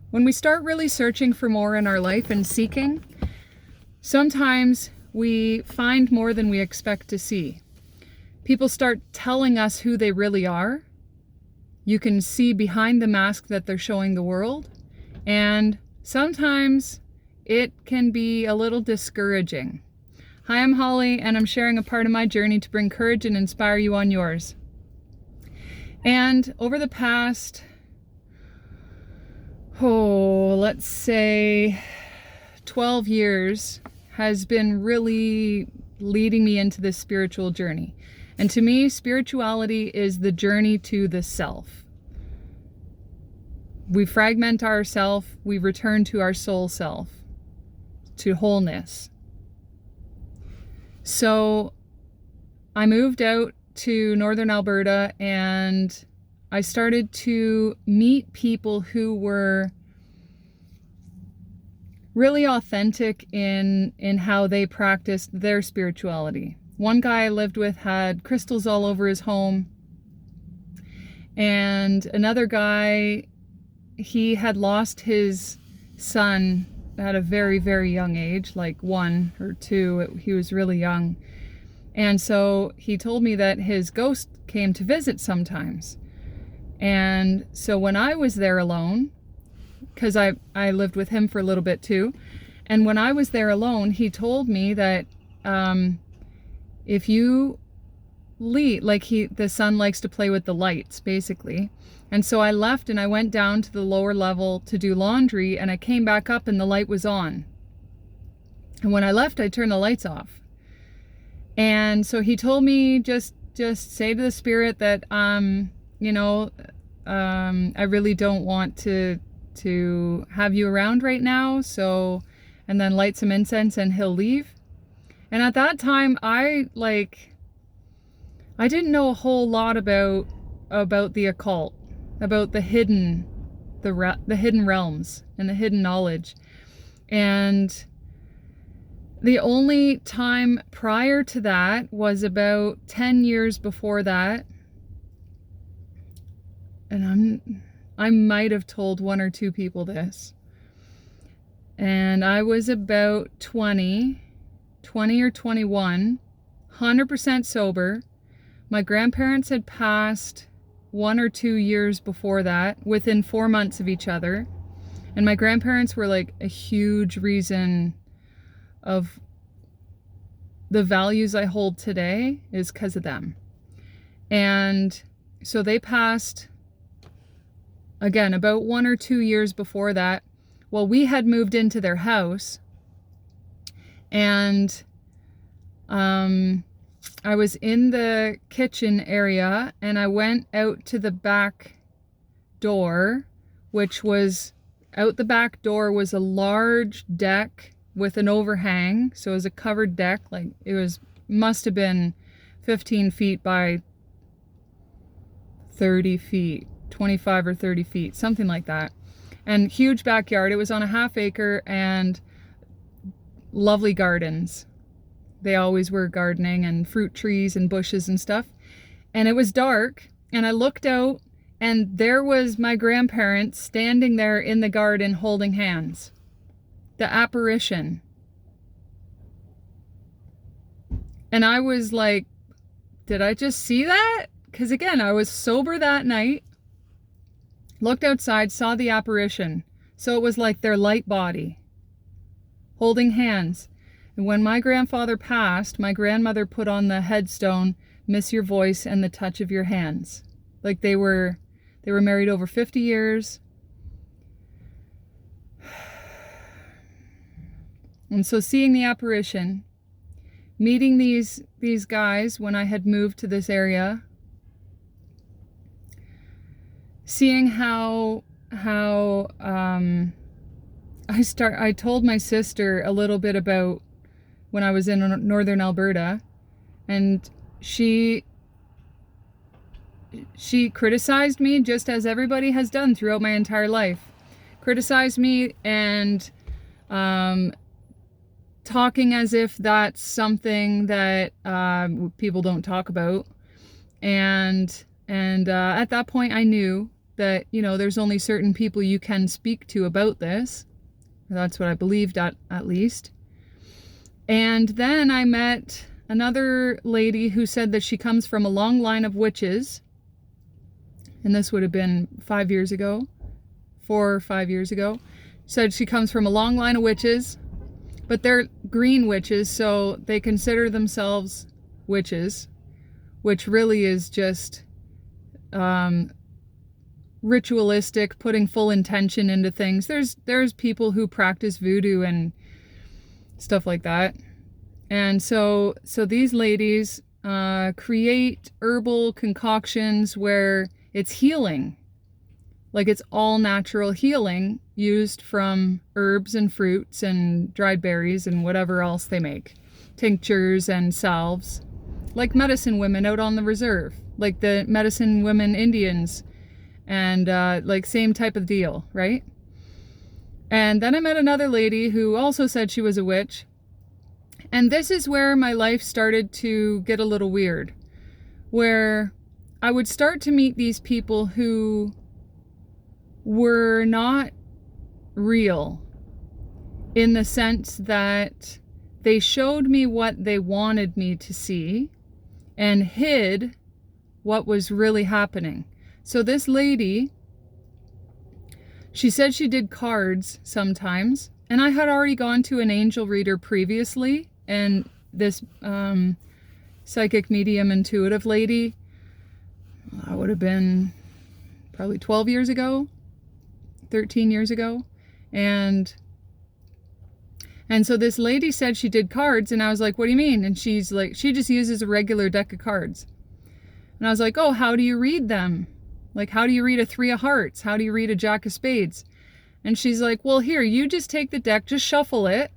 When we start really searching for more in our life and seeking, sometimes we find more than we expect to see. People start telling us who they really are. You can see behind the mask that they're showing the world. And sometimes it can be a little discouraging. Hi, I'm Holly, and I'm sharing a part of my journey to bring courage and inspire you on yours. And over the past, let's say 12 years has been really leading me into this spiritual journey. And to me, spirituality is the journey to the self. We fragment ourself, we return to our soul self, to wholeness. So I moved out to northern Alberta and I started to meet people who were really authentic in how they practiced their spirituality. One guy I lived with had crystals all over his home, and another guy, he had lost his son at a very, very young age, like 1 or 2. He was really young. And so he told me that his ghost came to visit sometimes. And so when I was there alone, because I lived with him for a little bit too, and when I was there alone, he told me that if you leave, like the son likes to play with the lights, basically. And so I left and I went down to the lower level to do laundry, and I came back up and the light was on. And when I left, I turned the lights off. And so he told me just say to the spirit that I really don't want to have you around right now. So, and then light some incense and he'll leave. And at that time, I didn't know a whole lot about the occult, about the hidden realms and the hidden knowledge. And the only time prior to that was about 10 years before that. And I might have told 1 or 2 people this. And I was about 20 or 21, 100% sober. My grandparents had passed 1 or 2 years before that, within 4 months of each other. And my grandparents were like a huge reason of the values I hold today is because of them. And so they passed, again, about 1 or 2 years before that. Well, we had moved into their house, and I was in the kitchen area, and I went out to the back door, which was, out the back door was a large deck with an overhang. So it was a covered deck, like must have been 15 feet by 30 feet, 25 or 30 feet, something like that. And huge backyard. It was on a half acre and lovely gardens. They always were gardening, and fruit trees and bushes and stuff. And it was dark, and I looked out, and there was my grandparents standing there in the garden holding hands. The apparition. And I was like, did I just see that? Because again, I was sober that night, looked outside, saw the apparition. So it was like their light body holding hands. And when my grandfather passed, my grandmother put on the headstone, "Miss your voice and the touch of your hands." Like they were married over 50 years. And so seeing the apparition, meeting these guys when I had moved to this area, seeing how I told my sister a little bit about when I was in northern Alberta, and she criticized me, just as everybody has done throughout my entire life. Criticized me and talking as if that's something that people don't talk about. And at that point I knew that, you know, there's only certain people you can speak to about this. That's what I believed at least. And then I met another lady who said that she comes from a long line of witches. And this would have been 5 years ago, 4 or 5 years ago. Said she comes from a long line of witches, but they're green witches, so they consider themselves witches, which really is just ritualistic, putting full intention into things. There's people who practice voodoo and stuff like that. And so these ladies create herbal concoctions where it's healing. Like it's all natural healing used from herbs and fruits and dried berries and whatever else they make. Tinctures and salves. Like medicine women out on the reserve. Like the medicine women Indians. And like same type of deal, right? And then I met another lady who also said she was a witch. And this is where my life started to get a little weird. Where I would start to meet these people who were not real, in the sense that they showed me what they wanted me to see and hid what was really happening. So this lady, she said she did cards sometimes, and I had already gone to an angel reader previously, and this psychic medium intuitive lady, I would have been probably 12 years ago, 13 years ago. And so this lady said she did cards, and I was like, what do you mean? And she's like, she just uses a regular deck of cards. And I was like, oh, how do you read them? Like, how do you read a 3 of hearts? How do you read a jack of spades? And she's like, well, here, you just take the deck, just shuffle it.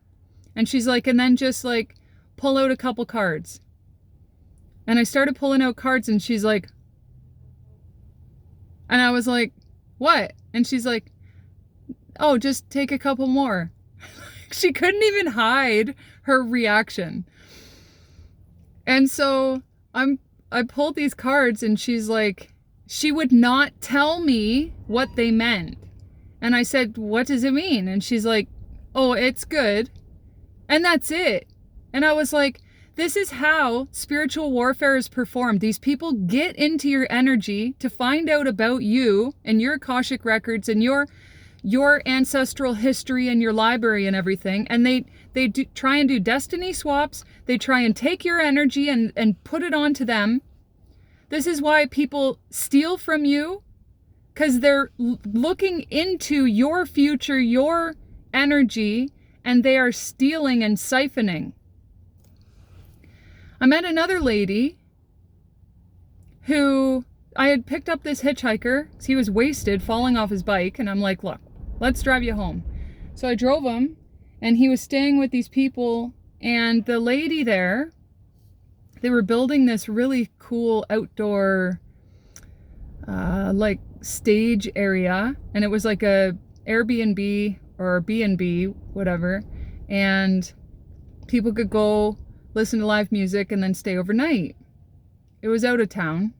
And she's like, and then just like pull out a couple cards. And I started pulling out cards, and she's like, and I was like, what? And she's like, oh, just take a couple more. She couldn't even hide her reaction. And so I pulled these cards, and she's like, she would not tell me what they meant. And I said, what does it mean? And she's like, oh, it's good. And that's it. And I was like, this is how spiritual warfare is performed. These people get into your energy to find out about you and your Akashic records and your ancestral history and your library and everything. And they do try and do destiny swaps. They try and take your energy and put it onto them. This is why people steal from you, because they're looking into your future, your energy, and they are stealing and siphoning. I met another lady who, I had picked up this hitchhiker because he was wasted, falling off his bike, and I'm like, look, let's drive you home. So I drove him, and he was staying with these people, and the lady there, they were building this really cool outdoor like stage area, and it was like a Airbnb or B&B, whatever, and people could go listen to live music and then stay overnight. It was out of town.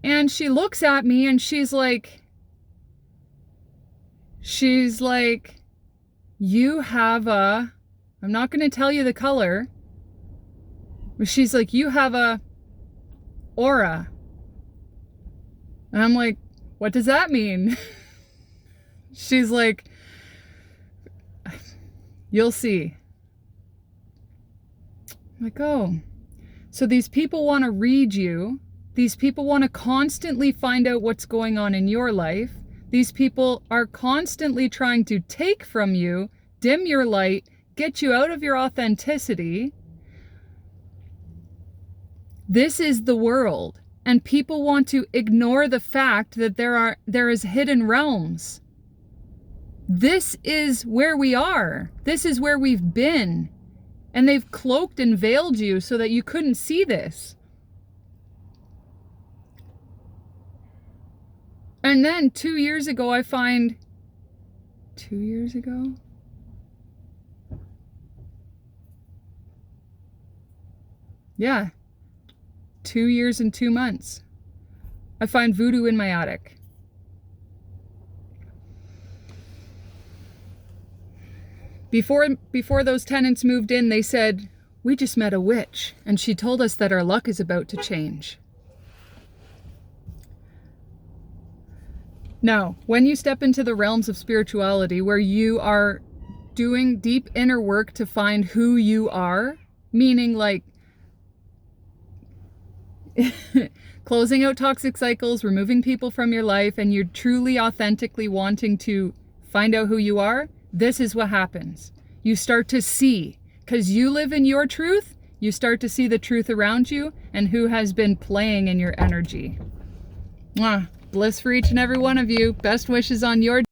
And she looks at me and she's like, you have a, I'm not going to tell you the color, but she's like, you have a aura. And I'm like, what does that mean? She's like, you'll see. I'm like, oh, so these people want to read you. These people want to constantly find out what's going on in your life. These people are constantly trying to take from you, dim your light, get you out of your authenticity. This is the world. And people want to ignore the fact that there is hidden realms. This is where we are. This is where we've been. And they've cloaked and veiled you so that you couldn't see this. And then 2 years ago, I find, 2 years ago? Yeah. 2 years and 2 months. I find voodoo in my attic. Before those tenants moved in, they said, "We just met a witch, and she told us that our luck is about to change." Now, when you step into the realms of spirituality, where you are doing deep inner work to find who you are, meaning like closing out toxic cycles, removing people from your life, and you're truly authentically wanting to find out who you are, this is what happens. You start to see, because you live in your truth, you start to see the truth around you and who has been playing in your energy. Mwah. Bliss for each and every one of you. Best wishes on your